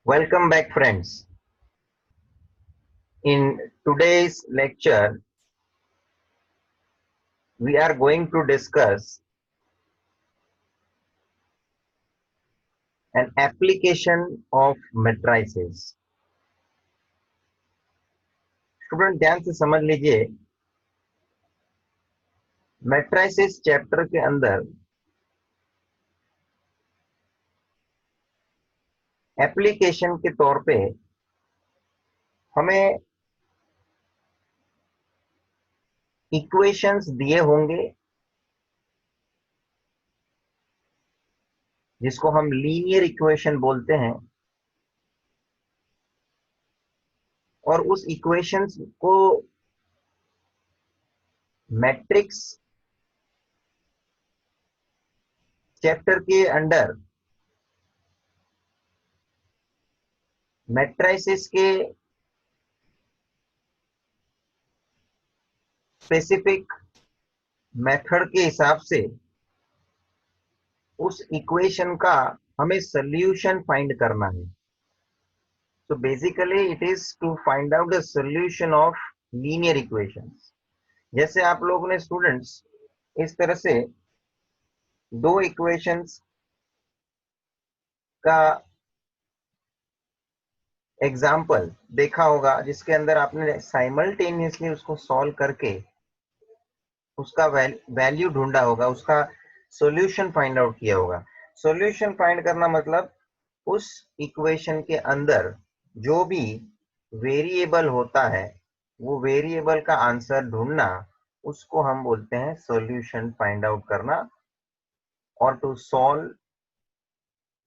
Welcome back, friends. In today's lecture, we are going to discuss an application of matrices. Student ध्यान से समझ लीजिए, matrices chapter के अंदर एप्लीकेशन के तौर पे हमें इक्वेशंस दिए होंगे जिसको हम लीनियर इक्वेशन बोलते हैं, और उस इक्वेशंस को मैट्रिक्स चैप्टर के अंडर मैट्रिसेस के स्पेसिफिक मेथड के हिसाब से उस इक्वेशन का हमें सॉल्यूशन फाइंड करना है। So basically it is to find out the solution of linear equations. जैसे आप लोगों ने स्टूडेंट्स इस तरह से दो इक्वेशंस का एग्जाम्पल देखा होगा जिसके अंदर आपने साइमल्टेनियसली उसको सॉल्व करके उसका वैल्यू ढूंढा होगा, उसका सॉल्यूशन फाइंड आउट किया होगा। सॉल्यूशन फाइंड करना मतलब उस इक्वेशन के अंदर जो भी वेरिएबल होता है वो वेरिएबल का आंसर ढूंढना, उसको हम बोलते हैं सॉल्यूशन फाइंड आउट करना, और टू सॉल्व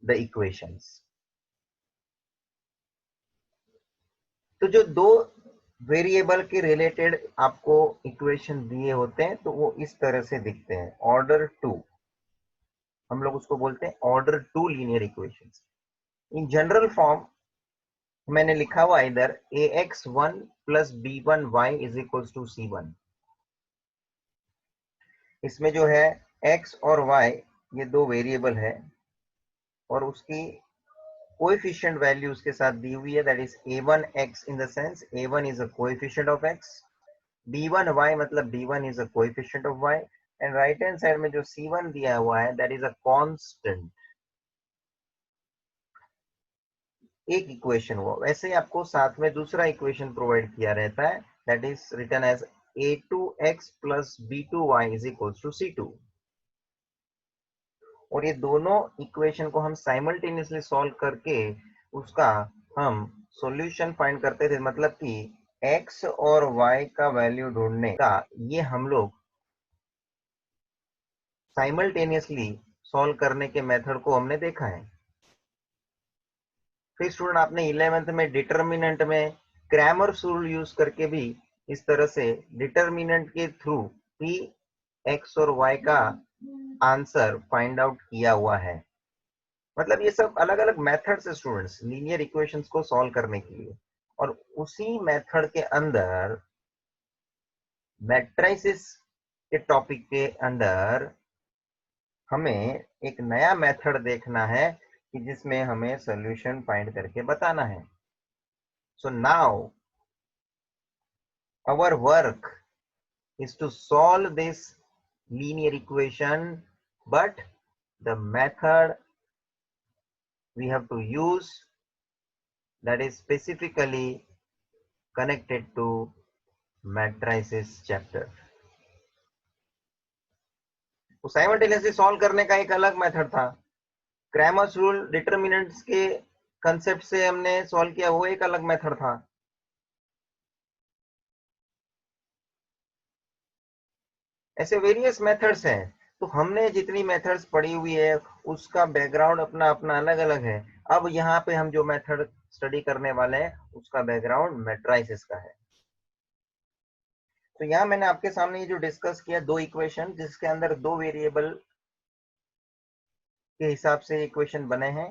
द इक्वेशंस। तो जो दो वेरिएबल के रिलेटेड आपको इक्वेशन दिए होते हैं तो वो इस तरह से दिखते हैं, ऑर्डर टू, हम लोग उसको बोलते हैं order two linear equations. In general form मैंने लिखा हुआ इधर ax1 plus b1y is equal to c1। इसमें जो है x और y ये दो वेरिएबल है और उसकी कोएफिशिएंट वैल्यू उसके साथ दी हुई है, that is a1x in the sense a1 is a coefficient of x, b1y मतलब b1 is a coefficient of y, and right hand side में जो c1 दिया हुआ है दैट इज अ कांस्टेंट। एक इक्वेशन हुआ, वैसे ही आपको साथ में दूसरा इक्वेशन प्रोवाइड किया रहता है, that is written as a2x plus b2y is equal to c2। और ये दोनों इक्वेशन को हम साइमल्टेनियसली सॉल्व करके उसका हम सॉल्यूशन फाइंड करते थे, मतलब कि x और y का वैल्यू ढूंढने का ये हम लोग साइमल्टेनियसली सॉल्व करने के मेथड को हमने देखा है। फिर स्टूडेंट आपने 11th में डिटर्मिनेंट में क्रैमर्स रूल यूज करके भी इस तरह से डिटर्मिनेंट के थ्रू ही x और y का आंसर फाइंड आउट किया हुआ है। मतलब ये सब अलग अलग मेथड्स है स्टूडेंट्स लीनियर इक्वेशंस को सॉल्व करने के लिए, और उसी मेथड के अंदर मैट्रिसेस के टॉपिक के अंदर हमें एक नया मेथड देखना है कि जिसमें हमें सॉल्यूशन फाइंड करके बताना है। So now our work is to solve this linear equation, but the method we have to use that is specifically connected to matrices chapter. तो साइमल्टेनियसली सॉल्व करने का एक अलग मेथड था, क्रैमर्स रूल डिटर्मिनेंट्स के कंसेप्ट से हमने solve किया, वो एक अलग मेथड था। ऐसे वेरियस मेथड्स हैं, तो हमने जितनी मेथड्स पढ़ी हुई है उसका बैकग्राउंड अपना अपना अलग अलग है। अब यहाँ पे हम जो मेथड स्टडी करने वाले हैं उसका बैकग्राउंड मैट्रिसेस का है। तो यहाँ मैंने आपके सामने ये जो डिस्कस किया दो इक्वेशन जिसके अंदर दो वेरिएबल के हिसाब से इक्वेशन बने हैं।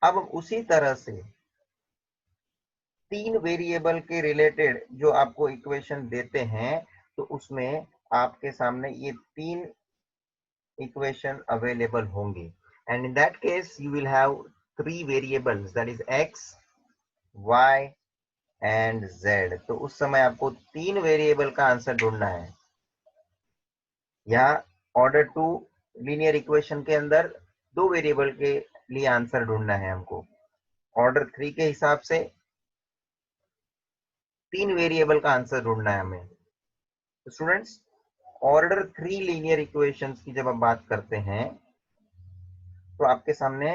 अब उसी तरह से तीन वेरिएबल के रिलेटेड जो आपको इक्वेशन देते हैं तो उसमें आपके सामने ये तीन इक्वेशन अवेलेबल होंगे, and in that case you will have 3 variables that is x, y and z। तो उस समय आपको 3 वेरिएबल का आंसर ढूंढना है। यहाँ ऑर्डर 2 लीनियर इक्वेशन के अंदर 2 वेरिएबल के लिए आंसर ढूंढना है हमको। ऑर्डर 3 के हिसाब से 3 वेरिएबल का आंसर ढूंढना है हमें। तो स्टूडेंट्स, ऑर्डर 3 लीनियर इक्वेशंस की जब आप बात करते हैं तो आपके सामने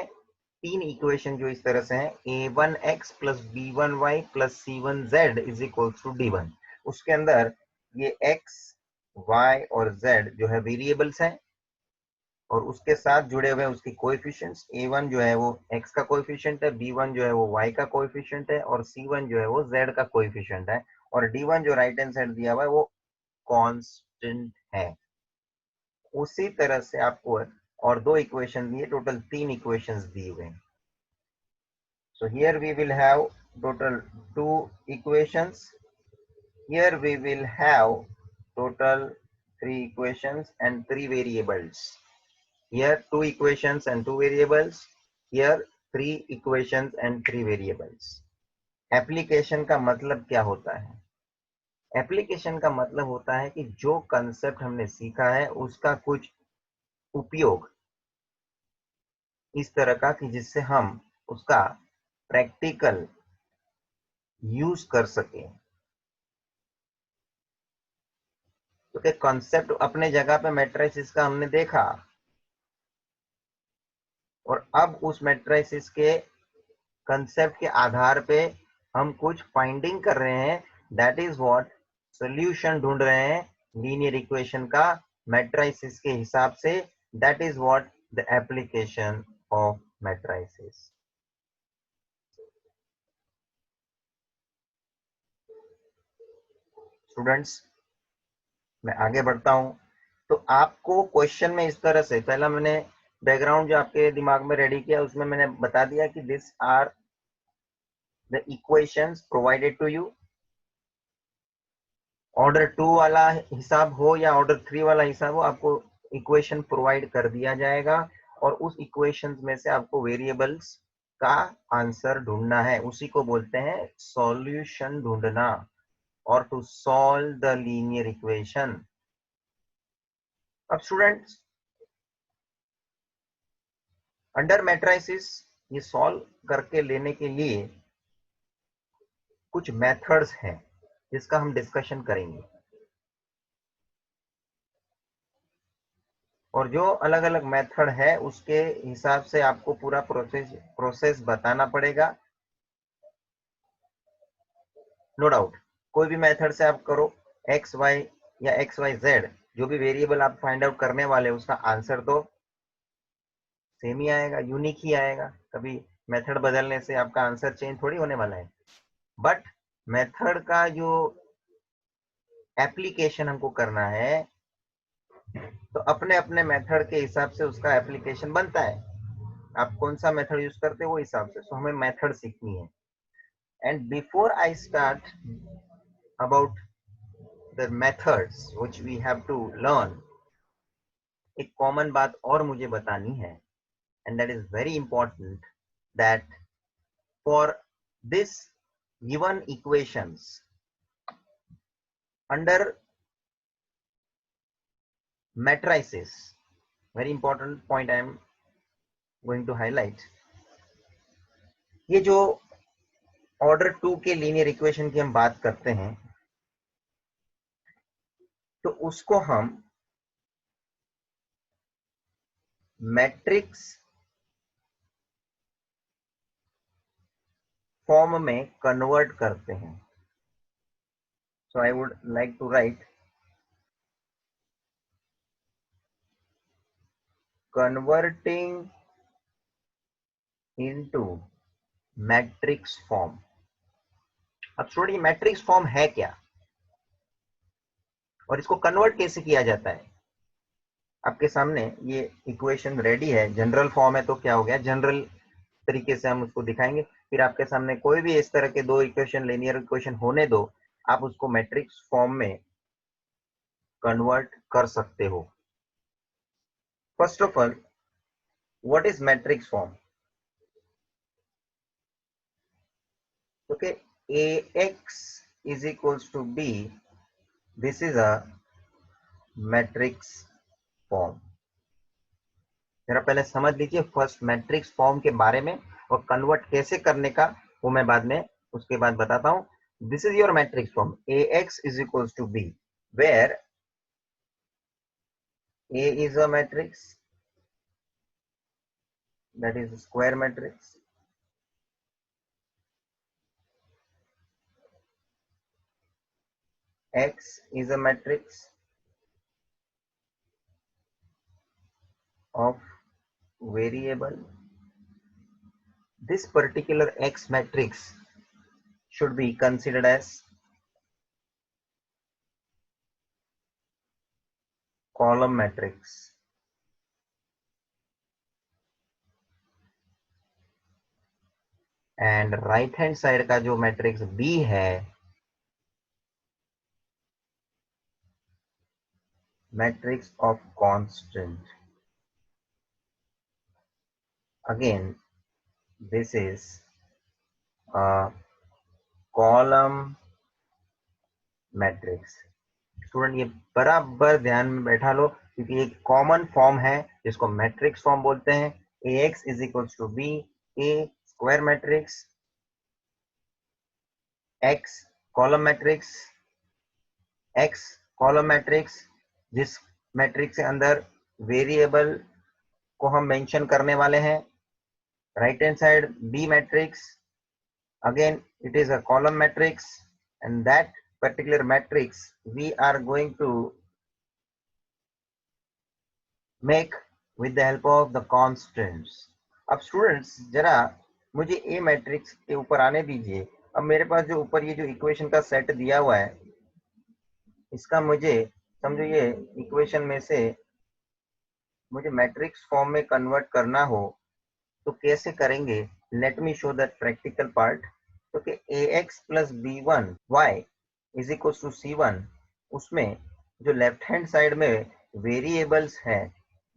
3 इक्वेशन जो इस तरह से हैं, a1x plus b1y plus c1z is equals to d1। उसके अंदर ये x, y और z जो है वेरिएबल्स हैं और उसके साथ जुड़े हुए उसके कोएफिशिएंट्स। a1 जो है वो x का कोएफिशिएंट है, b1 जो है वो y का कोएफिशिएंट है और c1 जो है वो z का कोएफिशिएंट है और d1 जो राइट हैंड साइड दिया हुआ है वो कांस्टेंट है। उसी तरह से आपको और 2 इक्वेशन दिए, टोटल 3 इक्वेशंस दिए हुए हैं। So here we will have total 2 equations. Here we will have total 3 equations and 3 variables. Here 2 equations and 2 variables. Here 3 equations and 3 variables. Application का मतलब क्या होता है? एप्लीकेशन का मतलब होता है कि जो कंसेप्ट हमने सीखा है उसका कुछ उपयोग इस तरह का कि जिससे हम उसका प्रैक्टिकल यूज कर सकें। तो कॉन्सेप्ट अपने जगह पे मैट्रिसेस का हमने देखा और अब उस मैट्रिसेस के कंसेप्ट के आधार पे हम कुछ फाइंडिंग कर रहे हैं, दैट इज व्हाट सॉल्यूशन ढूंढ रहे हैं लीनियर इक्वेशन का मैट्रिसेस के हिसाब से। That is what the application of matrices. Students, मैं आगे बढ़ता हूं। तो आपको क्वेश्चन में इस तरह से, पहला मैंने बैकग्राउंड जो आपके दिमाग में रेडी किया उसमें मैंने बता दिया कि this are the equations provided to you. Order 2 वाला हिसाब हो या ऑर्डर 3 वाला हिसाब हो, आपको इक्वेशन प्रोवाइड कर दिया जाएगा और उस इक्वेशंस में से आपको वेरिएबल्स का आंसर ढूंढना है। उसी को बोलते हैं सॉल्यूशन ढूंढना और to solve the linear equation. अब स्टूडेंट्स, अंडर मैट्रिसेस ये सॉल्व करके लेने के लिए कुछ मेथड्स हैं जिसका हम डिस्कशन करेंगे और जो अलग अलग मेथड है उसके हिसाब से आपको पूरा प्रोसेस बताना पड़ेगा। नो डाउट, कोई भी मेथड से आप करो, एक्स वाई या एक्स वाई जेड जो भी वेरिएबल आप फाइंड आउट करने वाले उसका आंसर तो सेम ही आएगा, यूनिक ही आएगा। कभी मेथड बदलने से आपका आंसर चेंज थोड़ी होने वाला है। बट मेथड का जो एप्लीकेशन हमको करना है तो अपने अपने मेथड के हिसाब से उसका एप्लीकेशन बनता है। आप कौन सा मेथड यूज करते हो वो हिसाब से। सो हमें मेथड सीखनी है। And before I start about the methods which we have to learn, एक कॉमन बात और मुझे बतानी है and that is very important, that for this given equations under matrices, very important point I am going to highlight, ये जो order 2 के linear equation की हम बात करते हैं तो उसको हम मैट्रिक्स फॉर्म में कन्वर्ट करते हैं। So I would like to write converting into matrix form. अब छोड़िए मैट्रिक्स फॉर्म है क्या और इसको कन्वर्ट कैसे किया जाता है। आपके सामने ये इक्वेशन रेडी है, जनरल फॉर्म है तो क्या हो गया, जनरल तरीके से हम उसको दिखाएंगे। फिर आपके सामने कोई भी इस तरह के 2 इक्वेशन, लीनियर इक्वेशन होने दो, आप उसको मैट्रिक्स फॉर्म में कन्वर्ट कर सकते हो। First of all, what is matrix form? Okay, ax is equals to b. This is a matrix form. जरा पहले समझ लीजिए फर्स्ट मैट्रिक्स फॉर्म के बारे में, और कन्वर्ट कैसे करने का वो मैं बाद में उसके बाद बताता हूं. This is your matrix form. ax is equals to b, where a is a matrix, that is a square matrix. X is a matrix of variable. This particular X matrix should be considered as column matrix. And right hand side का जो matrix B है, matrix of constant. Again, this is a column matrix. Student ये बराबर ध्यान में बैठा लो, क्योंकि एक कॉमन फॉर्म है जिसको मैट्रिक्स फॉर्म बोलते हैं. ax is equals to b, a square matrix, x column matrix, x column matrix, जिस मैट्रिक्स के अंदर वेरिएबल को हम मेंशन करने वाले हैं. Right hand side b matrix, again it is a column matrix, and that particular matrix we are going to make with the help of the constants. अब students जरा मुझे ए मैट्रिक्स के ऊपर आने दीजिए. अब मेरे पास जो ऊपर ये जो इक्वेशन का सेट दिया हुआ है, इसका मुझे समझो ये इक्वेशन में से मुझे मैट्रिक्स फॉर्म में कन्वर्ट करना हो तो कैसे करेंगे. Let me show that practical part. तो कि ax plus b1 y is equal to c1, उसमें जो लेफ्ट हैंड साइड में वेरिएबल्स है,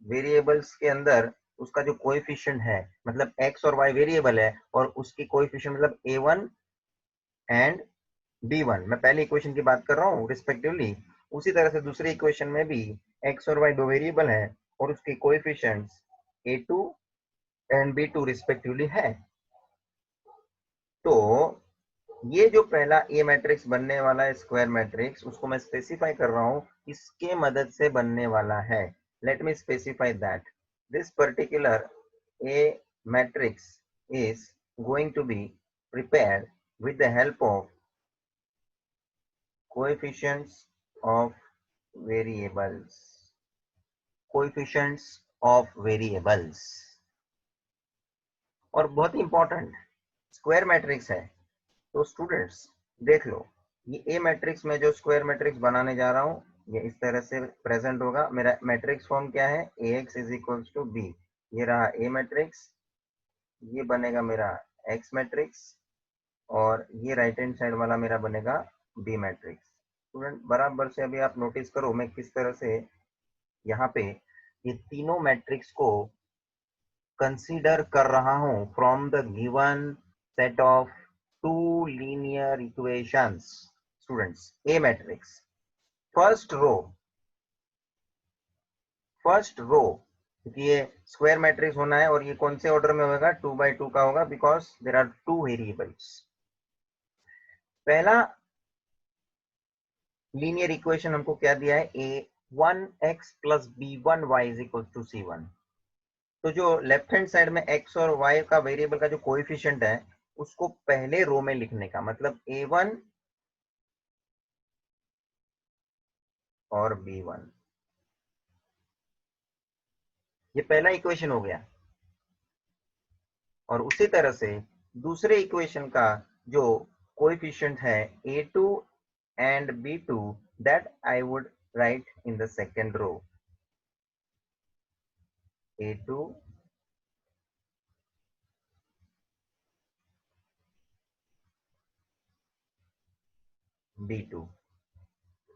वेरिएबल्स के अंदर उसका जो कोएफिशिएंट है, मतलब x और y वेरिएबल है और उसकी कोएफिशिएंट मतलब a1 एंड b1, मैं पहले इक्वेशन की बात कर रहा हूँ रिस्पेक्टिवली. उसी तरह से दूसरे इक्वेशन में भी x और y दो वेरिएबल है और उसके coefficients a2 and b2 respectively है. तो ये जो पहला ए मैट्रिक्स बनने वाला है स्क्वायर मैट्रिक्स, उसको मैं स्पेसिफाई कर रहा हूं इसके मदद से बनने वाला है. Let me specify that this particular A matrix is going to be prepared with the help of coefficients of variables. coefficients of variables. और बहुत ही इंपॉर्टेंट स्क्वायर मैट्रिक्स है. तो स्टूडेंट्स देख लो, ये ए मैट्रिक्स में जो स्क्वायर मैट्रिक्स बनाने जा रहा हूँ ये इस तरह से प्रेजेंट होगा. मेरा मैट्रिक्स फॉर्म क्या है, ax is equals to b. ये रहा ए मैट्रिक्स, ये बनेगा मेरा x मैट्रिक्स, और ये राइट हैंड साइड वाला मेरा बनेगा b मैट्रिक्स. स्टूडेंट बराबर से अभी आप नोटिस करो मैं किस तरह से यहाँ पे ये तीनों मैट्रिक्स को कंसीडर कर रहा हूं from the given set of two linear equations. Students A matrix first row, क्योंकि ये स्क्वायर मैट्रिक्स होना है और ये कौन से ऑर्डर में होगा, 2x2 का होगा, because there are two variables. पहला लीनियर इक्वेशन हमको क्या दिया है, a1x plus b1y is equal to c1. तो जो लेफ्ट हैंड साइड में x और y का वेरिएबल का जो कोएफिशिएंट है उसको पहले रो में लिखने का मतलब a1 और b1. ये पहला इक्वेशन हो गया. और उसी तरह से दूसरे इक्वेशन का जो कोएफिशिएंट है a2 and b2, that I would write in the second row. a2 b2.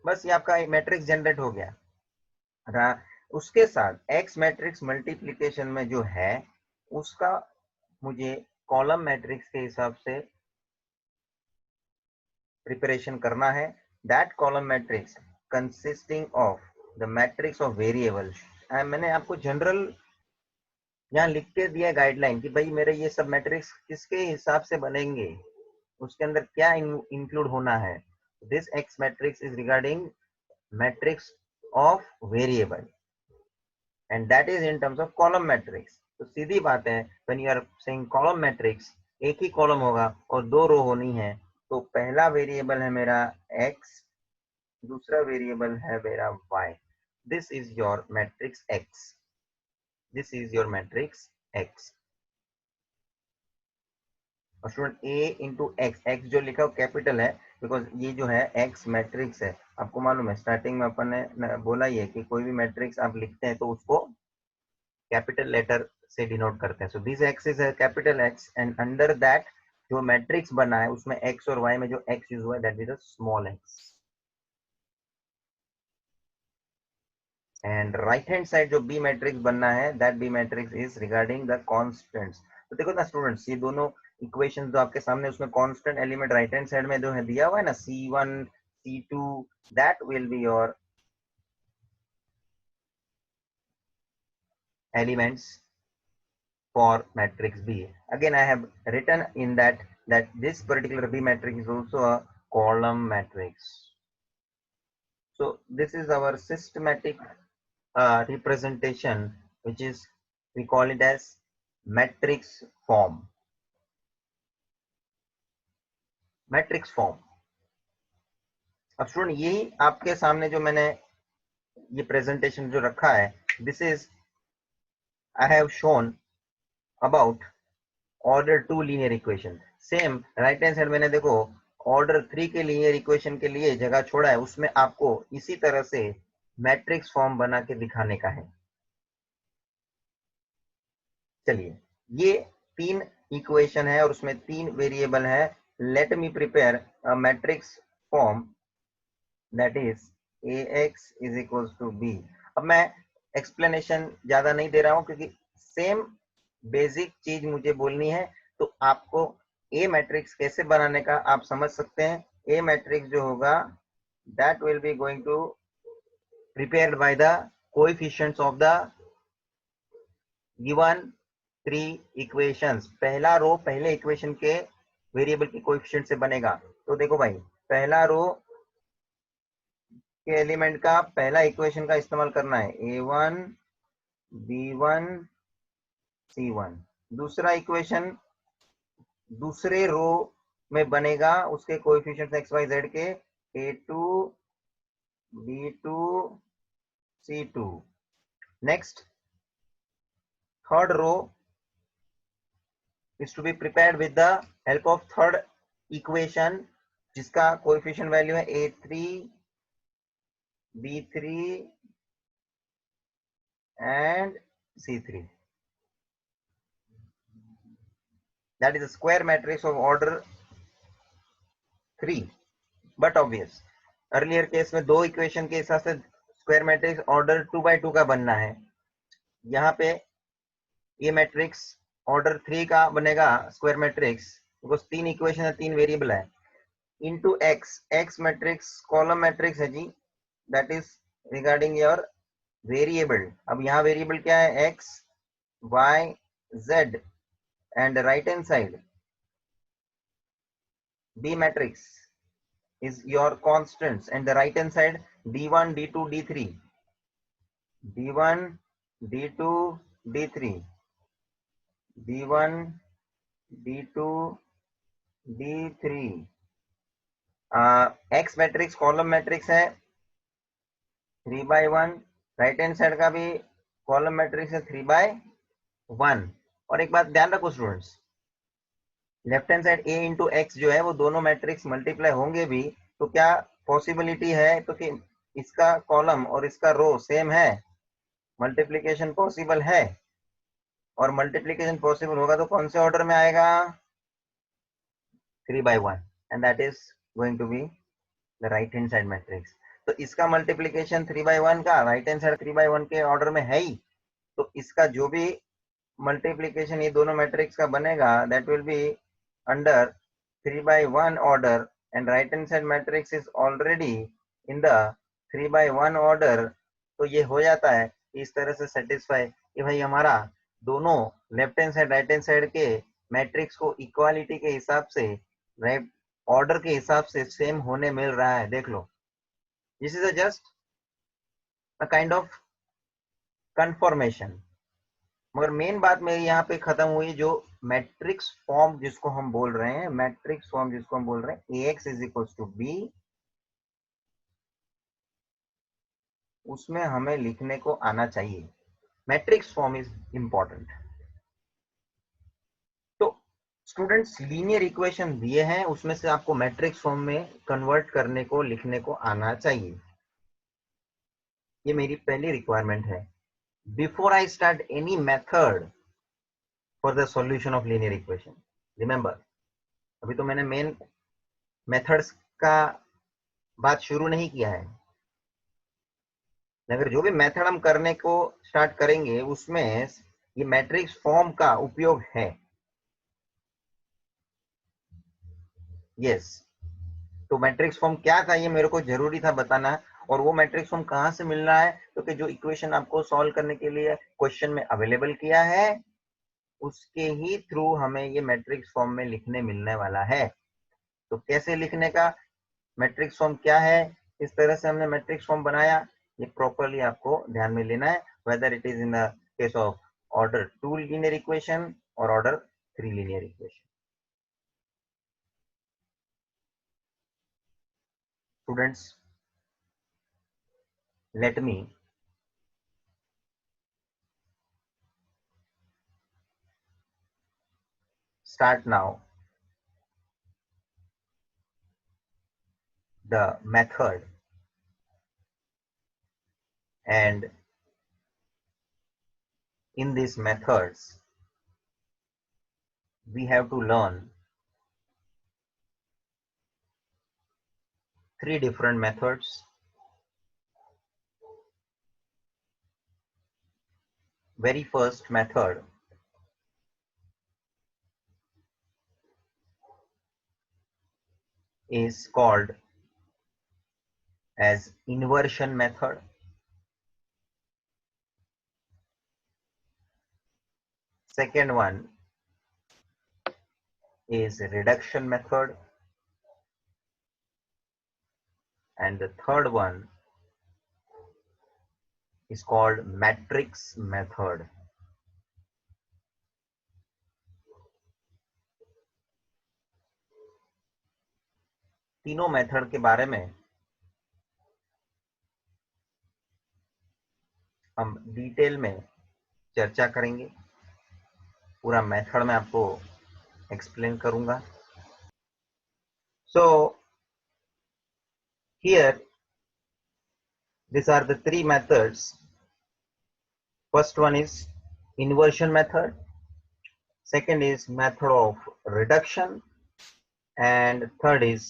बस ये आपका मैट्रिक्स जनरेट हो गया. उसके साथ x मैट्रिक्स मल्टीप्लिकेशन में जो है उसका मुझे कॉलम मैट्रिक्स के हिसाब से प्रिपरेशन करना है, that column matrix consisting of the matrix of variable. मैंने आपको जनरल यहाँ लिख के दिया गाइडलाइन कि भाई मेरे ये सब मैट्रिक्स किसके हिसाब से बनेंगे, उसके अंदर क्या इंक्लूड होना है। This X matrix is regarding matrix of variable and that is in terms of column matrix. तो सीधी बात है, when you are saying column matrix, एक ही कॉलम होगा और दो रो होनी है, तो पहला वेरिएबल है मेरा x, दूसरा वेरिएबल है मेरा y। This is your matrix x, this is your matrix x। और student a into x, x जो लिखा हो कैपिटल है बिकॉज ये जो है x मैट्रिक्स है। आपको मालूम है स्टार्टिंग में अपन ने बोला ही है कि कोई भी मैट्रिक्स आप लिखते हैं तो उसको कैपिटल लेटर से डिनोट करते हैं। So this x is a capital X and under that जो मैट्रिक्स बना है उसमें x और y में जो x यूज हुआ है that is a small x। And right hand side जो b मैट्रिक्स बनना है that b matrix is regarding the constants. तो देखो ना स्टूडेंट्स, ये दोनों इक्वेशन जो आपके सामने उसमें constant element right hand side में जो है दिया हुआ है ना c1 c2, that will be your elements for matrix B. Again, I have written in that this particular B matrix is also a column matrix. So this is our systematic representation, which is we call it as matrix form. Matrix form. अब student यही आपके सामने जो मैंने ये presentation जो रखा है, this is I have shown about order 2 linear equation. Same right hand side मैंने देखो ऑर्डर 3 के लीनियर इक्वेशन के लिए जगह छोड़ा है, उसमें आपको इसी तरह से मैट्रिक्स फॉर्म बना के दिखाने का है। चलिए, ये 3 इक्वेशन है और उसमें 3 वेरिएबल है। Let me prepare a matrix form that is ax is equal to b। अब मैं एक्सप्लेनेशन ज्यादा नहीं दे रहा हूं क्योंकि सेम बेसिक चीज मुझे बोलनी है, तो आपको ए मैट्रिक्स कैसे बनाने का आप समझ सकते हैं। ए मैट्रिक्स जो होगा that will be going to prepared by the coefficients of the given 3 equations. पहला रो पहले इक्वेशन के वेरिएबल की कोएफिशिएंट से बनेगा। तो देखो भाई, पहला रो के एलिमेंट का पहला इक्वेशन का इस्तेमाल करना है a1 b1 c1। दूसरा इक्वेशन दूसरे रो में बनेगा उसके कोएफिशिएंट्स एक्स वाई जेड के a2 b2 c2। Next third row is to be prepared with the help of third equation जिसका कोएफिशिएंट वैल्यू है a3 b3 and c3। that is a square matrix of order 3 but obvious earlier case में 2 equation के हिसाब से square matrix order 2 by 2 का बनना है। यहाँ पे ये मैट्रिक्स ऑर्डर 3 का बनेगा स्क्वायर मैट्रिक्स बिकॉज 3 इक्वेशन है, 3 वेरिएबल है, into X. X matrix column matrix है जी, that is regarding your variable. अब यहाँ वेरिएबल क्या है X Y Z and right hand side B matrix is your constants and the right hand side d1 d2 d3 d1 d2 d3 d1 d2 d3। x matrix column matrix है 3 by 1, right hand side का भी column matrix है 3 by 1। और एक बात ध्यान रखो students, left hand side a into x जो है वो दोनों मैट्रिक्स मल्टीप्लाई होंगे भी, तो क्या पॉसिबिलिटी है तो कि इसका कॉलम और इसका रो सेम है, मल्टीप्लीकेशन पॉसिबल है। और मल्टीप्लीकेशन पॉसिबल होगा तो कौन से ऑर्डर में आएगा 3 by 1 and that is going to be the right hand side matrix. तो इसका मल्टीप्लीकेशन 3 by 1 का राइट हैंड साइड 3 by 1 के ऑर्डर में है ही, तो इसका जो भी मल्टीप्लीकेशन ये दोनों मैट्रिक्स का बनेगा that will be under 3 by 1 order and right hand side matrix is already in the 3/1 order, तो ये हो जाता है इस तरह से सेटिस्फाई कि भाई हमारा दोनों left hand side right hand side के मैट्रिक्स को इक्वालिटी के हिसाब से राइट ऑर्डर के हिसाब से सेम होने मिल रहा है। देख लो, this is just a kind of confirmation. मगर मेन बात मेरी यहाँ पे खत्म हुई, जो मैट्रिक्स फॉर्म जिसको हम बोल रहे हैं, मैट्रिक्स फॉर्म जिसको हम बोल रहे हैं AX is equal to B, उसमें हमें लिखने को आना चाहिए। Matrix form is important. तो स्टूडेंट्स लीनियर इक्वेशन दिए हैं, उसमें से आपको मैट्रिक्स फॉर्म में कन्वर्ट करने को लिखने को आना चाहिए। ये मेरी पहली रिक्वायरमेंट है। Before I start any method for the solution of linear equation, remember अभी तो मैंने मेन मेथड्स का बात शुरू नहीं किया है, अगर जो भी मेथड हम करने को स्टार्ट करेंगे उसमें ये मैट्रिक्स फॉर्म का उपयोग है। यस, तो मैट्रिक्स फॉर्म क्या था ये मेरे को जरूरी था बताना, और वो मैट्रिक्स फॉर्म कहाँ से मिल रहा है, क्योंकि जो इक्वेशन आपको सॉल्व करने के लिए क्वेश्चन में अवेलेबल किया है उसके ही थ्रू हमें ये मैट्रिक्स फॉर्म में लिखने मिलने वाला है। तो कैसे लिखने का, मैट्रिक्स फॉर्म क्या है, इस तरह से हमने मैट्रिक्स फॉर्म बनाया, ये प्रॉपर्ली आपको ध्यान में लेना है, whether it is in the case of order 2 linear equation और order 3 linear equation. Students, let me start now the method, and in these methods we have to learn 3 different methods. Very first method is called as inversion method. Second one is reduction method, and the third one is called matrix method. तीनों method के बारे में हम detail में चर्चा करेंगे, पूरा method में आपको एक्सप्लेन करूंगा। So here these are the 3 methods. First one is inversion method, second is method of reduction, and third is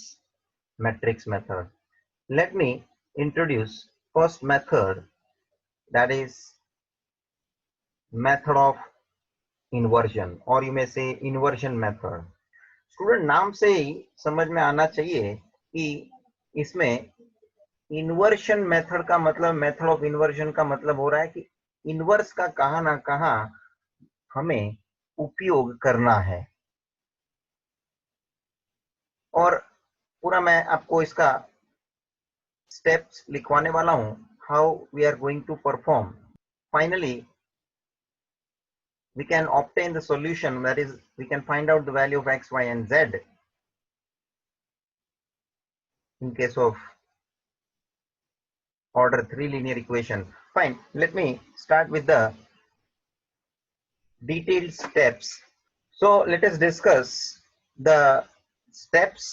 matrix method. Let me introduce first method, that is method of inversion, or you may say inversion method. Student नाम से ही समझ में आना चाहिए कि इसमें inversion method का मतलब, मेथड ऑफ इन्वर्शन का मतलब हो रहा है कि इन्वर्स का कहां ना कहां हमें उपयोग करना है, और पूरा मैं आपको इसका स्टेप्स लिखवाने वाला हूं, how we are going to perform. Finally we can obtain the solution, that is we can find out the value of x, y and z in case of order 3 linear equation. Fine, let me start with the detailed steps. So let us discuss the steps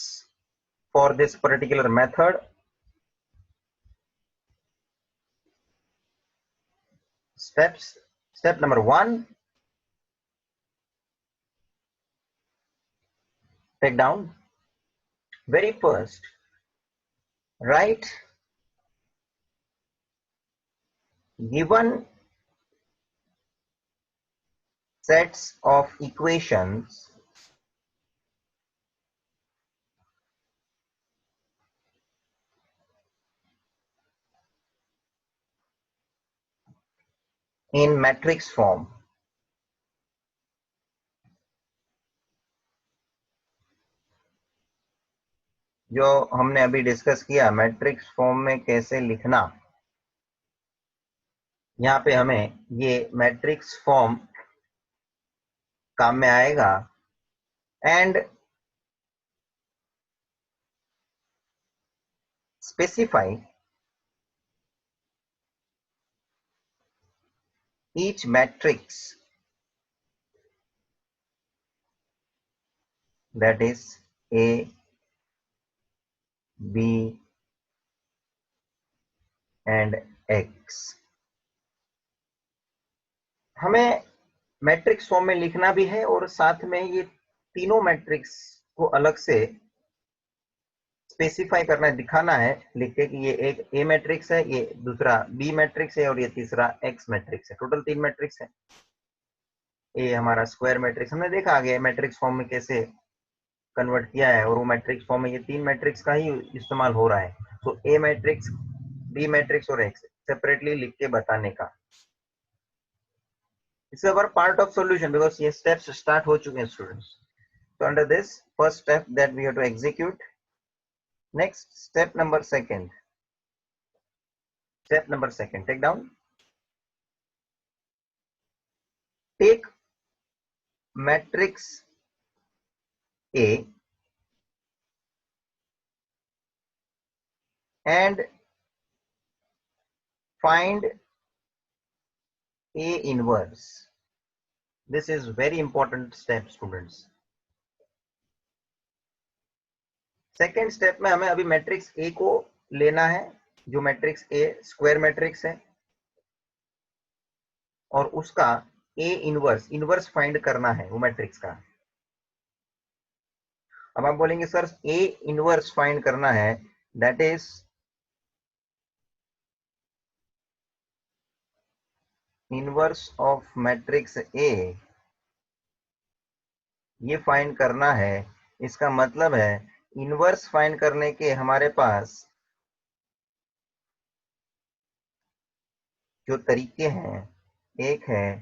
for this particular method. Step number 1, take down. Very first, write given sets of equations in matrix form. जो हमने अभी discuss किया matrix form में कैसे लिखना, यहाँ पे हमें ये मैट्रिक्स फॉर्म काम में आएगा and specify each matrix, that is A, B and X. हमें मैट्रिक्स फॉर्म में लिखना भी है और साथ में ये तीनों मैट्रिक्स को अलग से स्पेसिफाई करना है, दिखाना है लिख के कि ये एक ए मैट्रिक्स है, ये दूसरा बी मैट्रिक्स है और ये तीसरा एक्स मैट्रिक्स है। टोटल 3 मैट्रिक्स है। ये हमारा स्क्वायर मैट्रिक्स हमने देखा आगे मैट्रिक्स फॉर्म में कैसे कन्वर्ट किया है, और वो मैट्रिक्स फॉर्म में ये 3 मैट्रिक्स का ही इस्तेमाल हो रहा है। तो ए मैट्रिक्स, बी मैट्रिक्स और एक्स सेपरेटली लिख के बताने का। It's our part of solution because ये steps start हो चुके हैं students. So under this first step that we have to execute. Next step number second. Step number second. Take down. Take matrix A and find A inverse. This is very important step students. Second step में हमें अभी matrix A को लेना है, जो matrix A square matrix है, और उसका ए इनवर्स इनवर्स फाइंड करना है वो मैट्रिक्स का। अब आप बोलेंगे सर ए इनवर्स फाइंड करना है, that is inverse of matrix A, ये फाइंड करना है। इसका मतलब है इनवर्स फाइंड करने के हमारे पास जो तरीके हैं, एक है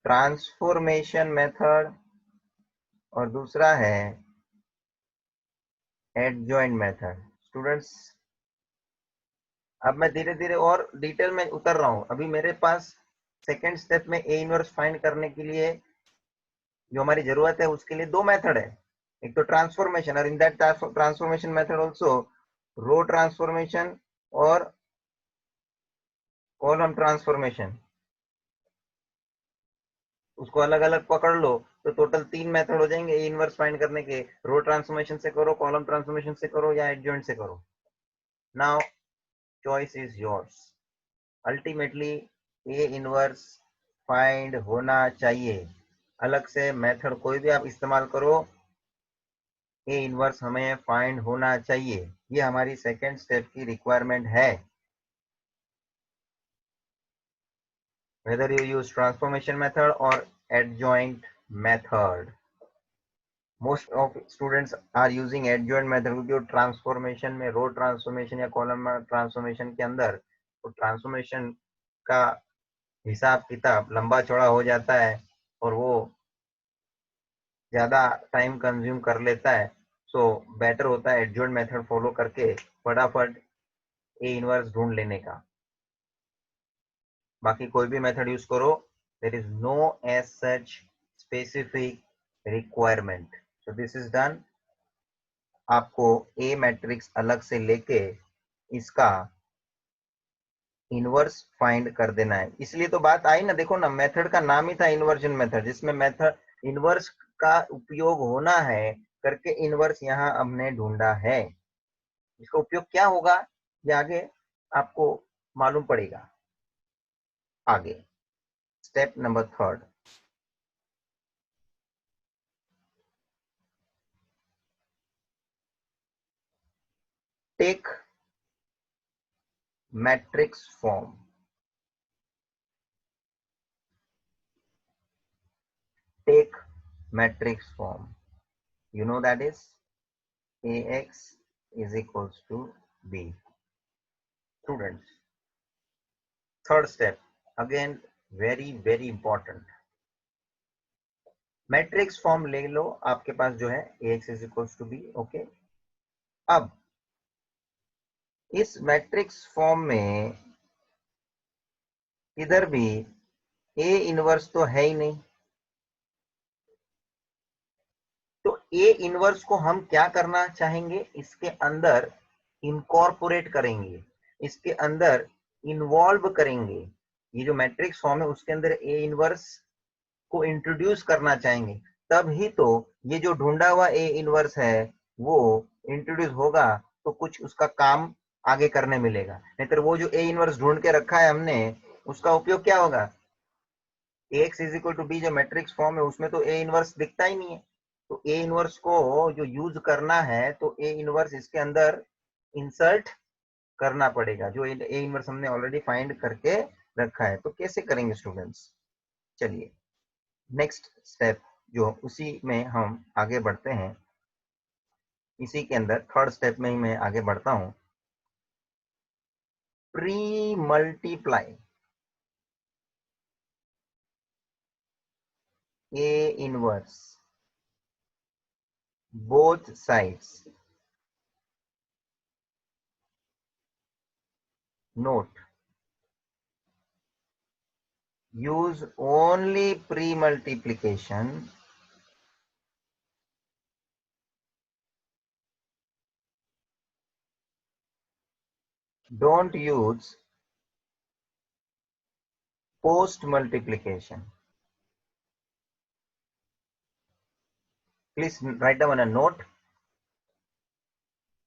ट्रांसफॉर्मेशन मेथड और दूसरा है एडजॉइंट मेथड। स्टूडेंट्स अब मैं धीरे धीरे और डिटेल में उतर रहा हूं। अभी मेरे पास सेकेंड स्टेप में ए इनवर्स फाइंड करने के लिए जो हमारी जरूरत है उसके लिए 2 मेथड है। एक तो ट्रांसफॉर्मेशन, और in that transformation method also row transformation और कॉलम ट्रांसफॉर्मेशन। उसको अलग अलग पकड़ लो तो टोटल 3 मेथड हो जाएंगे ए इनवर्स फाइंड करने के। रो ट्रांसफॉर्मेशन से करो, कॉलम ट्रांसफॉर्मेशन से करो या एडजॉइंट से करो। Now choice is yours. Ultimately A inverse find होना चाहिए। अलग से मेथड कोई भी आप इस्तेमाल करो, ए इनवर्स हमें फाइंड होना चाहिए। ये हमारी सेकेंड स्टेप की रिक्वायरमेंट है। whether you use transformation method or adjoint method. Most of students are using adjoint method क्योंकि वो ट्रांसफॉर्मेशन में रो ट्रांसफॉर्मेशन या कॉलम ट्रांसफॉर्मेशन के अंदर तो ट्रांसफॉर्मेशन का हिसाब किताब लंबा चौड़ा हो जाता है और वो ज्यादा टाइम कंज्यूम कर लेता है। सो बेटर होता है एडजॉइंट मेथड फॉलो करके फटाफट ए इनवर्स ढूंढ लेने का। बाकी कोई भी मेथड यूज करो, there is no as such specific requirement. So this is done. आपको ए मैट्रिक्स अलग से लेके इसका इनवर्स फाइंड कर देना है। इसलिए तो बात आई ना, देखो ना मेथड का नाम ही था इन्वर्जन मेथड, जिसमें मेथड इनवर्स का उपयोग होना है करके इनवर्स यहाँ हमने ढूंढा है। इसका उपयोग क्या होगा ये आगे आपको मालूम पड़ेगा। आगे step number third, take matrix form. Take matrix form, you know that is ax is equals to b. Students third step again very very important, matrix form ले लो आपके पास जो है ax is equals to B. Okay, अब इस matrix form में इधर भी a इनवर्स तो है ही नहीं, तो ए इनवर्स को हम क्या करना चाहेंगे, इसके अंदर इनकॉर्पोरेट करेंगे, इसके अंदर इन्वॉल्व करेंगे। ये जो मैट्रिक्स फॉर्म है उसके अंदर ए इनवर्स को इंट्रोड्यूस करना चाहेंगे, तब ही तो ये जो ढूंढा हुआ ए इनवर्स है वो इंट्रोड्यूस होगा, तो कुछ उसका काम आगे करने मिलेगा। नहीं तो वो जो ए इनवर्स ढूंढ के रखा है हमने, उसका उपयोग क्या होगा, ax is equal to B जो मैट्रिक्स फॉर्म है उसमें तो ए इनवर्स दिखता ही नहीं है, तो ए इनवर्स को जो यूज करना है तो ए इनवर्स इसके अंदर इंसर्ट करना पड़ेगा, जो ए इनवर्स हमने ऑलरेडी फाइंड करके रखा है। तो कैसे करेंगे स्टूडेंट्स, चलिए नेक्स्ट स्टेप जो उसी में हम आगे बढ़ते हैं, इसी के अंदर थर्ड स्टेप में ही मैं आगे बढ़ता हूं। Pre multiply A inverse both sides. Note, use only pre-multiplication don't use post multiplication. Please write down a note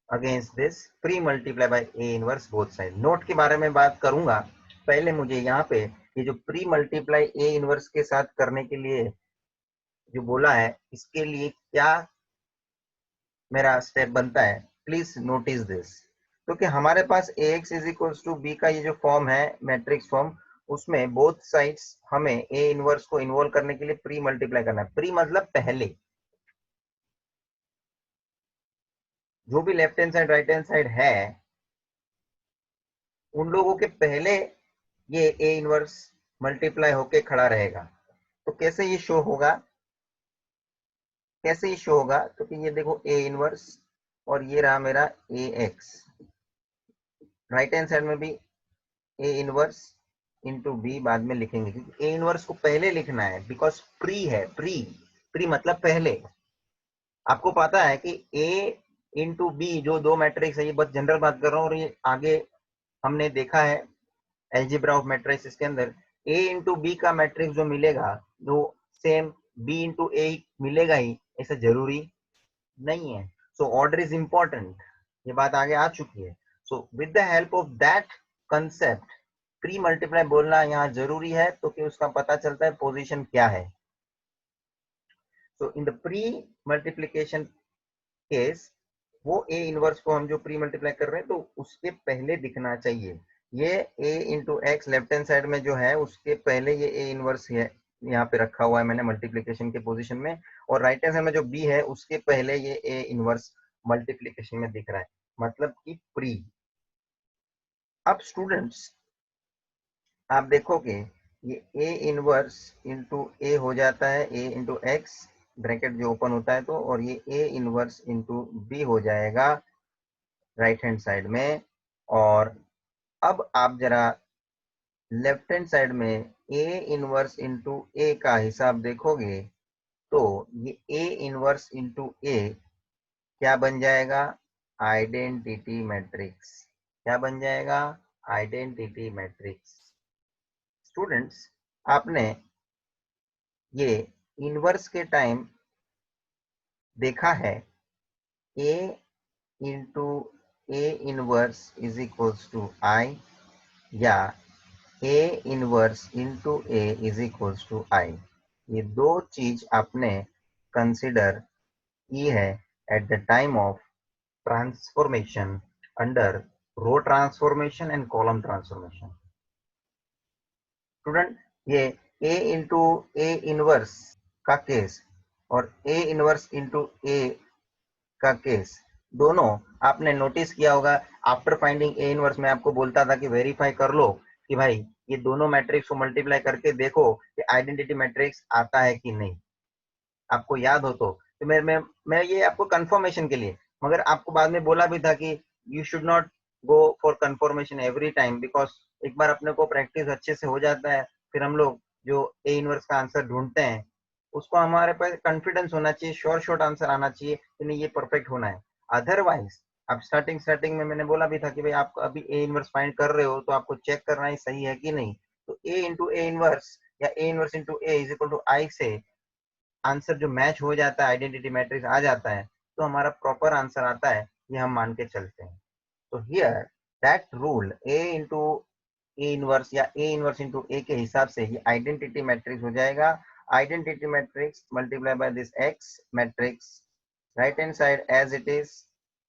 against this pre-multiply by a inverse both side. Note के बारे में बात करूंगा, पहले मुझे यहाँ पे ये जो प्री मल्टीप्लाई ए इनवर्स के साथ करने के लिए जो बोला है, इसके लिए क्या मेरा स्टेप बनता है, प्लीज नोटिस दिस। क्योंकि हमारे पास ax इज इक्वल्स टू बी का ये जो फॉर्म है मैट्रिक्स फॉर्म, उसमें बोथ साइड्स हमें ए इनवर्स को इन्वॉल्व करने के लिए प्री मल्टीप्लाई करना है। प्री मतलब पहले, जो भी left hand side right hand side है उन लोगों के पहले ये ए इनवर्स मल्टीप्लाई होके खड़ा रहेगा। तो कैसे ये शो होगा, कैसे ये शो होगा, तो कि ये देखो ए इनवर्स और ये रहा मेरा ए एक्स, राइट हैंड साइड में भी ए इनवर्स इंटू बी बाद में लिखेंगे, क्योंकि ए इनवर्स को पहले लिखना है, बिकॉज प्री है, प्री प्री मतलब पहले। आपको पता है कि ए इंटू बी जो दो मैट्रिक्स है, ये बहुत जनरल बात कर रहा हूँ, और ये आगे हमने देखा है एल्जेब्रा ऑफ मैट्रिक्स, इसके अंदर ए इंटू बी का मैट्रिक्स जो मिलेगा वो सेम बी इंटू ए मिलेगा ही, ऐसा जरूरी नहीं है। सो ऑर्डर इज इंपॉर्टेंट, ये बात आगे आ चुकी है। So with the help of that concept pre multiply बोलना यहाँ जरूरी है, तो कि उसका पता चलता है पोजीशन क्या है। So in the pre multiplication case, वो ए इनवर्स को हम जो प्री मल्टीप्लाई कर रहे हैं तो उसके पहले दिखना चाहिए। ये a into x left hand side में जो है उसके पहले ये a इनवर्स है, यहाँ पे रखा हुआ है मैंने मल्टीप्लीकेशन के पोजीशन में, और राइट हैंड साइड में जो b है उसके पहले ये a इनवर्स मल्टीप्लीकेशन में दिख रहा है, मतलब कि प्री। अब स्टूडेंट्स आप देखोगे ये a इनवर्स इंटू ए हो जाता है, a इंटू एक्स ब्रैकेट जो ओपन होता है तो, और ये a इनवर्स इंटू बी हो जाएगा राइट हैंड साइड में। और अब आप जरा लेफ्ट हैंड साइड में a इनवर्स इंटू ए का हिसाब देखोगे तो ये a इनवर्स इंटू ए क्या बन जाएगा, आइडेंटिटी मैट्रिक्स। क्या बन जाएगा, आइडेंटिटी मैट्रिक्स। स्टूडेंट्स आपने ये इनवर्स के टाइम देखा है a into A inverse is equals to I, या a inverse into A is equals to I. ये दो चीज आपने कंसिडर की है at the time of transformation under row transformation and column transformation. Student ये a इंटू ए इनवर्स का case और a इनवर्स इंटू ए का केस, दोनों आपने नोटिस किया होगा। आफ्टर फाइंडिंग ए इनवर्स में आपको बोलता था कि वेरीफाई कर लो कि भाई ये दोनों मैट्रिक्स को मल्टीप्लाई करके देखो कि आइडेंटिटी मैट्रिक्स आता है कि नहीं, आपको याद हो तो मैं ये आपको कंफर्मेशन के लिए, मगर आपको बाद में बोला भी था कि you should not go for confirmation every time, because एक बार अपने को प्रैक्टिस अच्छे से हो जाता है, फिर हम लोग जो ए इनवर्स का आंसर ढूंढते हैं उसको हमारे पास कॉन्फिडेंस होना चाहिए, श्योर शॉर्ट आंसर आना चाहिए कि नहीं ये परफेक्ट होना है। अदरवाइज आप स्टार्टिंग में मैंने बोला भी था कि भाई आप अभी ए इनवर्स फाइंड कर रहे हो तो आपको चेक करना ही सही है कि नहीं। तो ए इंटू ए इनवर्स या A inverse into A is equal to I से आंसर जो मैच हो जाता है, आइडेंटिटी मैट्रिक्स आ जाता है, तो हमारा प्रॉपर आंसर आता है, ये हम मान के चलते हैं। तो here that rule A into A inverse या ए इनवर्स इंटू ए के हिसाब से ये आइडेंटिटी मैट्रिक्स हो जाएगा। Identity matrix multiply by this X matrix, right hand side as it is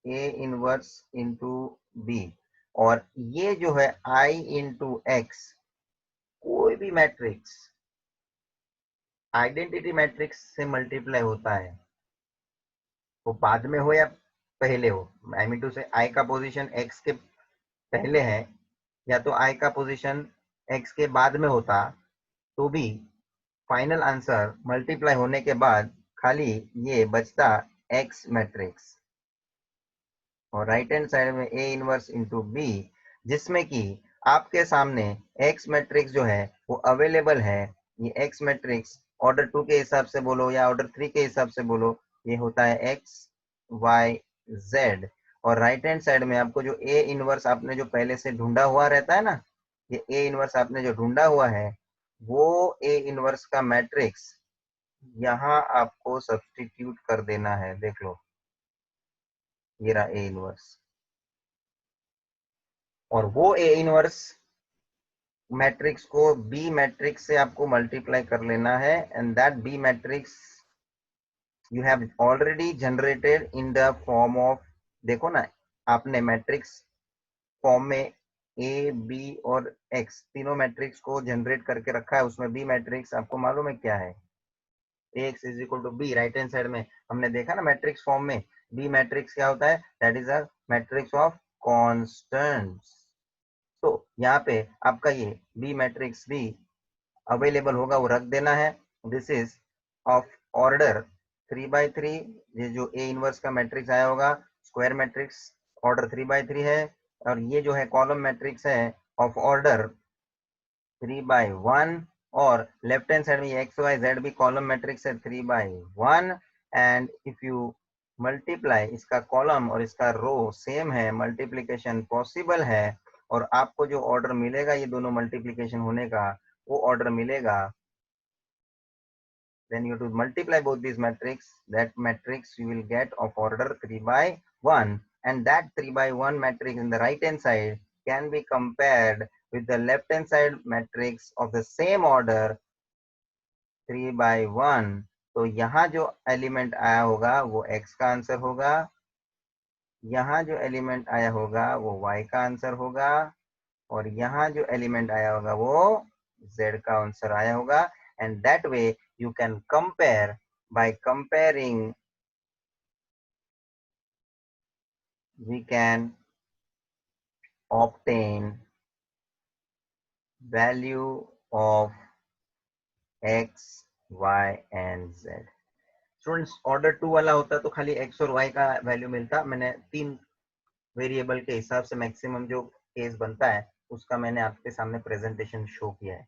A inverse into B, और ये जो है आई इंटू एक्स, कोई भी मैट्रिक्स आइडेंटिटी मैट्रिक्स से मल्टीप्लाई होता है, वो बाद में हो या पहले हो, आई मीन टू से आई का पोजीशन एक्स के पहले है या तो आई का पोजीशन एक्स के बाद में होता, तो भी फाइनल आंसर मल्टीप्लाई होने के बाद खाली ये बचता एक्स मैट्रिक्स, और राइट हैंड साइड में ए इनवर्स इंटू बी, जिसमें कि आपके सामने एक्स मैट्रिक्स जो है वो अवेलेबल है। ये एक्स मैट्रिक्स ऑर्डर 2 के हिसाब से बोलो या ऑर्डर 3 के हिसाब से बोलो, ये होता है एक्स वाई जेड, और राइट हैंड साइड में आपको जो ए इनवर्स आपने जो पहले से ढूंढा हुआ रहता है ना, ये ए इनवर्स आपने जो ढूंढा हुआ है वो ए इनवर्स का मैट्रिक्स यहाँ आपको सब्स्टिट्यूट कर देना है। देख लो ये रहा ए इनवर्स, और वो ए इनवर्स मैट्रिक्स को बी मैट्रिक्स से आपको मल्टीप्लाई कर लेना है, and that B matrix you have already generated in the form of, देखो ना आपने मैट्रिक्स फॉर्म में ए बी और एक्स तीनों मैट्रिक्स को जनरेट करके रखा है, उसमें बी मैट्रिक्स आपको मालूम है क्या है, X is equal to B, right hand side में हमने देखा ना मैट्रिक्स फॉर्म में बी मैट्रिक्स क्या होता है, that is a matrix of constants. तो यहाँ पे आपका ये बी मैट्रिक्स भी अवेलेबल होगा, वो रख देना है। दिस इज ऑफ ऑर्डर 3/3, ये जो ए इनवर्स का मैट्रिक्स आया होगा स्क्वायर मैट्रिक्स ऑर्डर 3/3 है, और ये जो है कॉलम मैट्रिक्स है ऑफ ऑर्डर 3/1, और लेफ्ट हैंड साइड में ये एक्स वाई जेड भी कॉलम मैट्रिक्स है 3/1, एंड इफ यू मल्टीप्लाई इसका कॉलम और इसका रो सेम है, मल्टीप्लीकेशन पॉसिबल है, और आपको जो ऑर्डर मिलेगा ये दोनों मल्टीप्लीकेशन होने का, वो ऑर्डर मिलेगा, then you have to multiply both these matrix, that matrix you will get of order 3/1, and that 3/1 matrix in the right hand side can be compared with the left hand side matrix of the same order 3/1। तो यहाँ जो element आया होगा वो x का answer होगा, यहाँ जो एलिमेंट आया होगा वो y का आंसर होगा, और यहाँ जो एलिमेंट आया होगा वो z का आंसर आया होगा, and that way you can compare, by comparing we can obtain value of x y and z। Students order 2 वाला होता तो खाली x और y का वैल्यू मिलता, मैंने 3 वेरिएबल के हिसाब से मैक्सिमम जो केस बनता है उसका मैंने आपके सामने प्रेजेंटेशन शो किया है।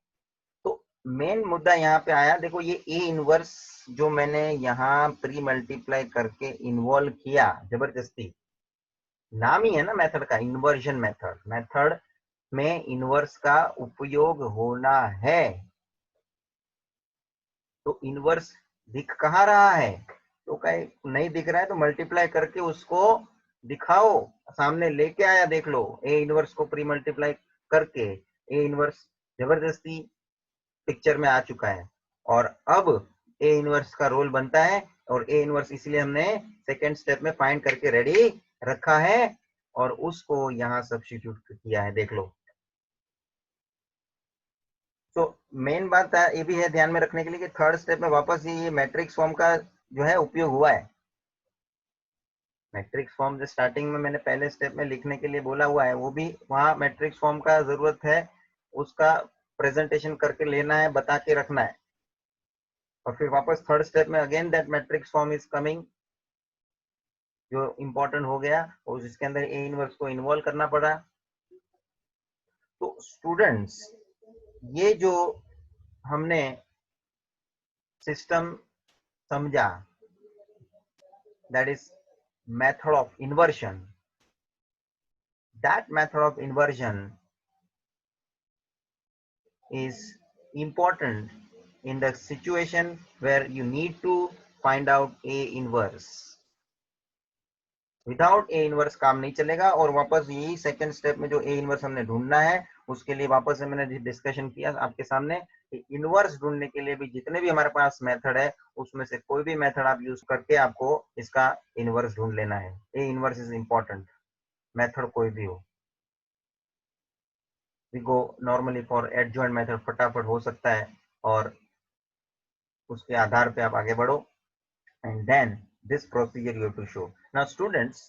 तो मेन मुद्दा यहाँ पे आया, देखो ये ए इनवर्स जो मैंने यहाँ प्री मल्टीप्लाई करके इन्वॉल्व किया जबरदस्ती, नाम ही है ना मेथड का इन्वर्जन मेथड, मेथड में इनवर्स का उपयोग होना है। तो इनवर्स दिख कहाँ रहा है, तो कहीं नहीं दिख रहा है तो मल्टीप्लाई करके उसको दिखाओ, सामने लेके आया, देख लो ए इनवर्स को प्री मल्टीप्लाई करके ए इनवर्स जबरदस्ती पिक्चर में आ चुका है, और अब ए इनवर्स का रोल बनता है, और ए इनवर्स इसलिए हमने सेकेंड स्टेप में फाइंड करके रेडी रखा है और उसको यहाँ सब्स्टिट्यूट किया है, देख लो। तो मेन बात ये भी है ध्यान में रखने के लिए कि थर्ड स्टेप में वापस ये मैट्रिक्स फॉर्म का जो है उपयोग हुआ है। मैट्रिक्स फॉर्म जो स्टार्टिंग में मैंने पहले स्टेप में लिखने के लिए बोला हुआ है वो भी वहां मैट्रिक्स फॉर्म का जरूरत है, उसका प्रेजेंटेशन करके लेना है, बता के रखना है। और फिर वापस थर्ड स्टेप में again that matrix form is coming, जो इंपॉर्टेंट हो गया, और इसके अंदर ए इनवर्स को इन्वॉल्व करना पड़ा। तो स्टूडेंट्स, ये जो हमने सिस्टम समझा, that is method of inversion, that method of inversion is important in the situation where you need to find out A inverse. Without A inverse काम नहीं चलेगा। और वापस यही सेकंड स्टेप में जो ए इनवर्स हमने ढूंढना है, उसके लिए वापस से मैंने डिस्कशन किया आपके सामने कि इनवर्स ढूंढने के लिए भी जितने भी हमारे पास मेथड है, उसमें से कोई भी मेथड आप यूज करके आपको इसका इनवर्स ढूंढ लेना है। ए इनवर्स इज इंपॉर्टेंट, मेथड कोई भी हो। We go normally for adjoint method, फटाफट हो सकता है, और उसके आधार पे आप आगे बढ़ो। and then this procedure you have to show. Now students,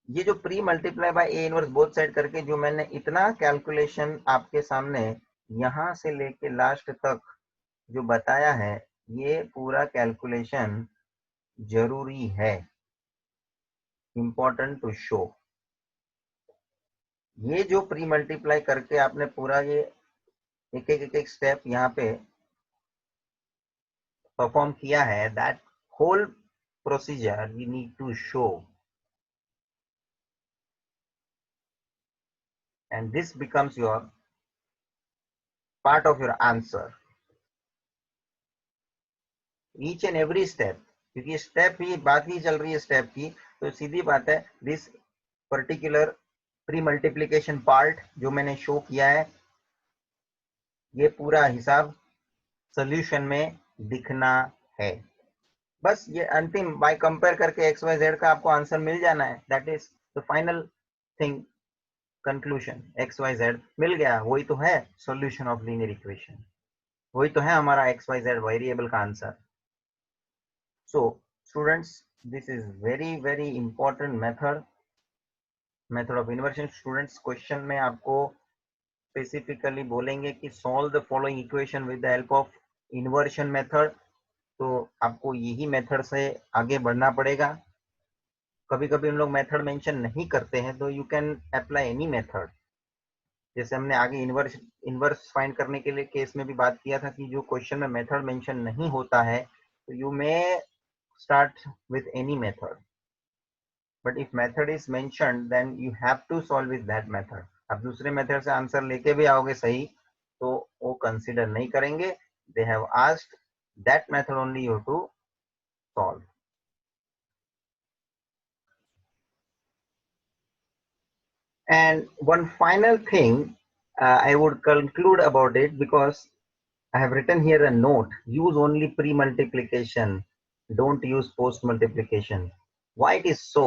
ये जो pre multiply by A inverse both side करके जो मैंने इतना कैलकुलेशन आपके सामने यहां से लेके लास्ट तक जो बताया है, ये पूरा कैलकुलेशन जरूरी है, इंपॉर्टेंट टू शो। ये जो प्री मल्टीप्लाई करके आपने पूरा ये एक एक स्टेप यहाँ पे परफॉर्म किया है, that whole procedure you need to show, and this becomes your part of your answer, each and every step, क्योंकि स्टेप ही बात ही चल रही है स्टेप की, तो सीधी बात है this particular pre multiplication part जो मैंने शो किया है, ये पूरा हिसाब सॉल्यूशन में दिखना है। बस ये अंतिम बाय कंपेयर करके एक्स वाई जेड का आपको आंसर मिल जाना है, that is the final thing, conclusion. X Y Z मिल गया, वही तो है सॉल्यूशन ऑफ लीनियर इक्वेशन, वही तो है हमारा एक्स वाई जेड वेरिएबल का answer. So students, this is very very important method of inversion. Students, question में आपको स्पेसिफिकली बोलेंगे कि solve the following equation with the help of inversion method, तो आपको यही मेथड से आगे बढ़ना पड़ेगा। कभी कभी हम लोग मेथड मेंशन नहीं करते हैं, तो you can apply any method. जैसे हमने आगे इनवर्स फाइंड करने के लिए केस में भी बात किया था कि जो क्वेश्चन में मेथड मेंशन नहीं होता है, तो you may start with any method, but if method is mentioned then you have to solve with that method. अब दूसरे मेथड से आंसर लेके भी आओगे सही, तो वो कंसीडर नहीं करेंगे, they have asked that method only you to solve. And one final thing I would conclude about it, because I have written here a note, use only pre-multiplication, don't use post-multiplication. Why it is so?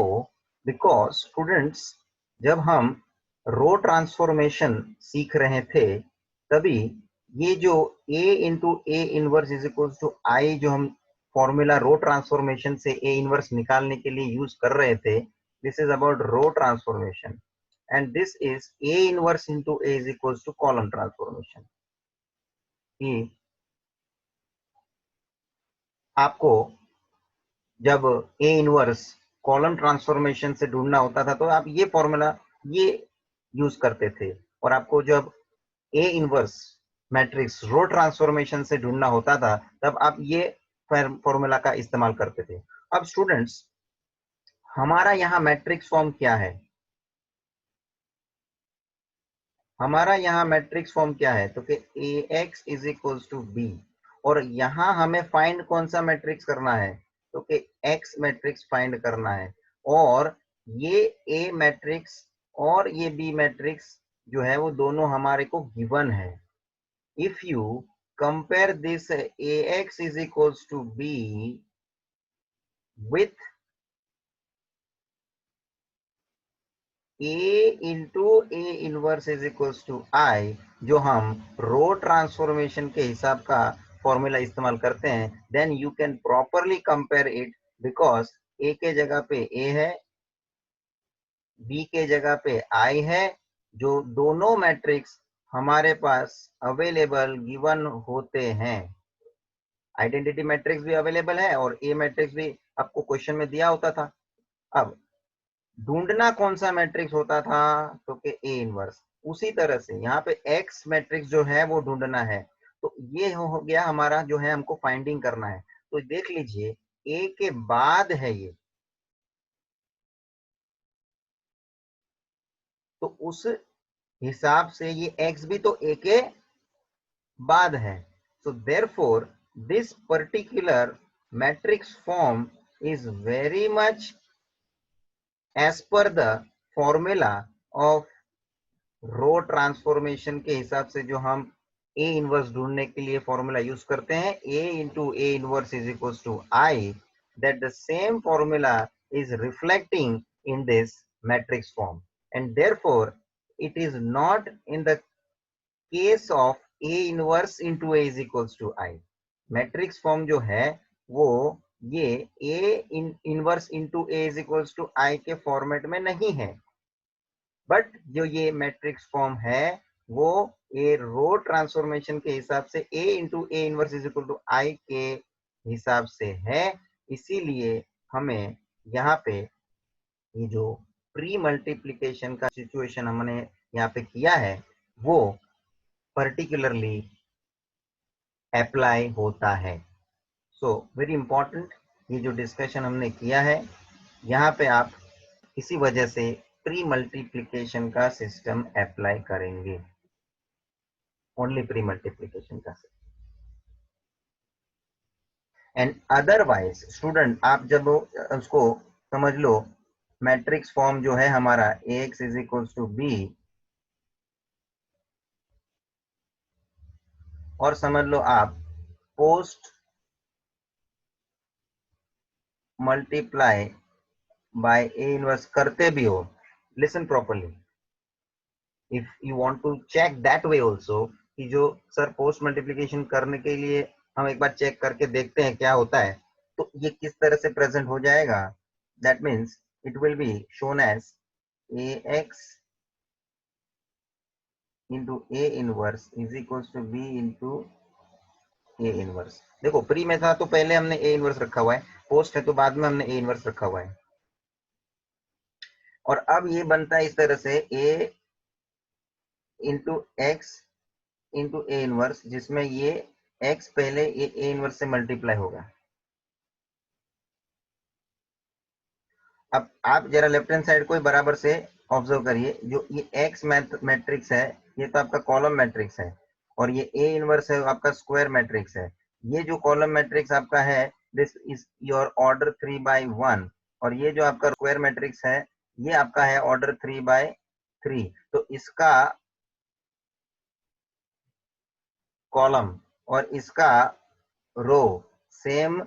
Because students, जब हम रो transformation सीख रहे थे, तभी ये जो a into A inverse is equal to I, जो हम फॉर्मूला रो ट्रांसफॉर्मेशन से ए इनवर्स निकालने के लिए यूज कर रहे थे, this is about row transformation, and this is A inverse into A is equals to column transformation. कि आपको जब A इनवर्स कॉलम ट्रांसफॉर्मेशन से ढूंढना होता था, तो आप ये फॉर्मूला ये यूज करते थे, और आपको जब A inverse matrix row transformation से ढूंढना होता था, तब आप ये फॉर्मूला का इस्तेमाल करते थे। अब स्टूडेंट्स, हमारा यहाँ मैट्रिक्स फॉर्म क्या है? हमारा यहाँ मैट्रिक्स फॉर्म क्या है? तो कि ax is equals to b, और यहाँ हमें फाइंड कौन सा मैट्रिक्स करना है? तो कि x मैट्रिक्स फाइंड करना है, और ये a मैट्रिक्स और ये b मैट्रिक्स जो है वो दोनों हमारे को गिवन है। If you compare this ax is equals to b with A into A inverse is equals to I, जो हम रो ट्रांसफॉर्मेशन के हिसाब का फॉर्मूला इस्तेमाल करते हैं, then you can properly compare it, because A के जगह पे ए है, बी के जगह पे आई है, जो दोनों मैट्रिक्स हमारे पास अवेलेबल गिवन होते हैं। आइडेंटिटी मैट्रिक्स भी अवेलेबल है और ए मैट्रिक्स भी आपको क्वेश्चन में दिया होता था। अब ढूंढना कौन सा मैट्रिक्स होता था, तो कि ए इनवर्स। उसी तरह से यहाँ पे एक्स मैट्रिक्स जो है वो ढूंढना है। तो ये हो गया हमारा, जो है हमको फाइंडिंग करना है। तो देख लीजिए ए के बाद है ये, तो उस हिसाब से ये एक्स भी तो ए के बाद है। So therefore, this particular matrix form is very much as per the formula of row transformation के हिसाब से जो हम ए इनवर्स ढूंढने के लिए फॉर्मूला यूज करते हैं, A into A inverse is equal to I, that the same formula is reflecting in this matrix form, and therefore it is not in the case of A inverse into A is equals to I. Matrix form जो है वो ये A inverse into A is equals to I के format में नहीं है, but जो ये मैट्रिक्स फॉर्म है वो ए रो ट्रांसफॉर्मेशन के हिसाब से A into A inverse is equal to I के हिसाब से है। इसीलिए हमें यहाँ पे ये जो प्री मल्टीप्लीकेशन का सिचुएशन हमने यहाँ पे किया है वो पर्टिकुलरली अप्लाई होता है। सो वेरी इंपॉर्टेंट, ये जो डिस्कशन हमने किया है यहाँ पे आप इसी वजह से प्री मल्टीप्लिकेशन का सिस्टम अप्लाई करेंगे, ओनली प्री मल्टीप्लिकेशन का सिस्टम। एंड अदरवाइज स्टूडेंट आप जब उसको समझ लो, मैट्रिक्स फॉर्म जो है हमारा ax is equals to B, और समझ लो आप post multiply by A inverse करते भी हो, listen properly, if you want to check that way also, कि जो सर पोस्ट मल्टीप्लिकेशन करने के लिए हम एक बार चेक करके देखते हैं क्या होता है, तो ये किस तरह से प्रेजेंट हो जाएगा। That means it will be shown as ax into A inverse is equals to B into A inverse. देखो प्री में था तो पहले हमने ए इनवर्स रखा हुआ है, पोस्ट है तो बाद में हमने ए इनवर्स रखा हुआ है, और अब ये बनता है इस तरह से a into x into A inverse, जिसमें ये x पहले ये ए इनवर्स से मल्टीप्लाई होगा। अब आप जरा लेफ्ट हैंड साइड को बराबर से ऑब्जर्व करिए, जो ये x मैट्रिक्स है ये तो आपका कॉलम मैट्रिक्स है, और ये ए इनवर्स है आपका स्क्वायर मैट्रिक्स है। ये जो कॉलम मैट्रिक्स आपका है दिस इज योर ऑर्डर 3/1, और ये जो आपका स्क्वायर मैट्रिक्स है ये आपका है ऑर्डर 3/3। तो इसका कॉलम और इसका रो सेम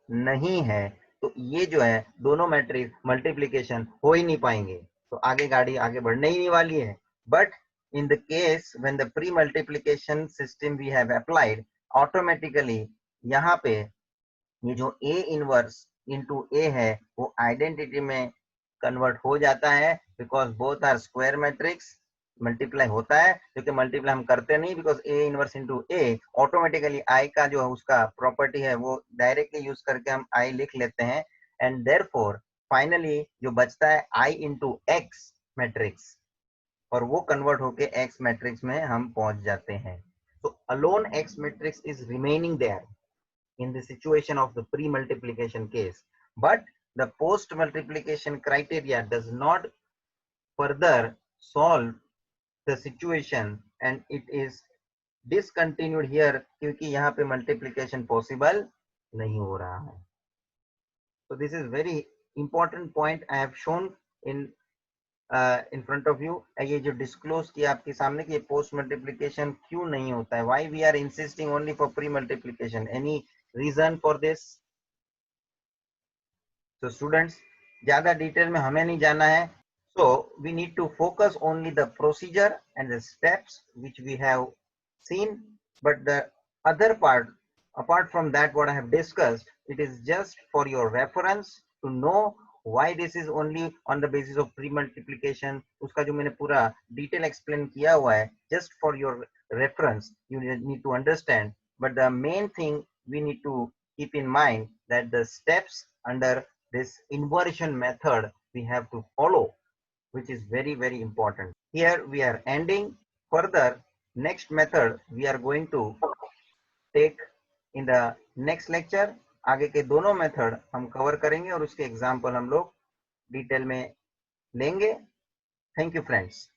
नहीं है, तो ये जो है दोनों मैट्रिक्स मल्टीप्लिकेशन हो ही नहीं पाएंगे, तो आगे गाड़ी आगे बढ़ने ही नहीं वाली है। But in the case when the pre multiplication system we have applied, automatically यहाँ पे ये जो a इनवर्स इंटू a है वो आइडेंटिटी में कन्वर्ट हो जाता है, because both are square matrix, multiply होता है, क्योंकि मल्टीप्लाई हम करते नहीं, because A inverse into A automatically I का जो उसका प्रॉपर्टी है वो डायरेक्टली यूज करके हम आई लिख लेते हैं, एंड देयरफॉर फाइनली जो बचता है आई इंटू एक्स मैट्रिक्स, और वो कन्वर्ट होके एक्स मैट्रिक्स में हम पहुंच जाते हैं। तो alone X matrix is remaining there in the situation of the pre-multiplication case, but the post-multiplication criteria does not further solve the situation and it is discontinued here क्योंकि यहाँ पे multiplication possible नहीं हो रहा है। So this is very important point I have shown in front of you। ये जो disclose किया आपके सामने कि ये post multiplication क्यों नहीं होता है, why we are insisting only for pre multiplication, any reason for this? So students ज्यादा डिटेल में हमें नहीं जाना है, so we need to focus only the procedure and the steps which we have seen, but the other part apart from that what I have discussed, it is just for your reference to know why this is only on the basis of pre multiplication, उसका जो मैंने पूरा detail explain किया हुआ है, just for your reference you need to understand. But the main thing we need to keep in mind that the steps under this inversion method we have to follow, which is very very important. Here we are ending. Further, next method we are going to take in the next lecture. आगे के दोनों method हम cover करेंगे और उसके example हम लोग detail में लेंगे. Thank you friends.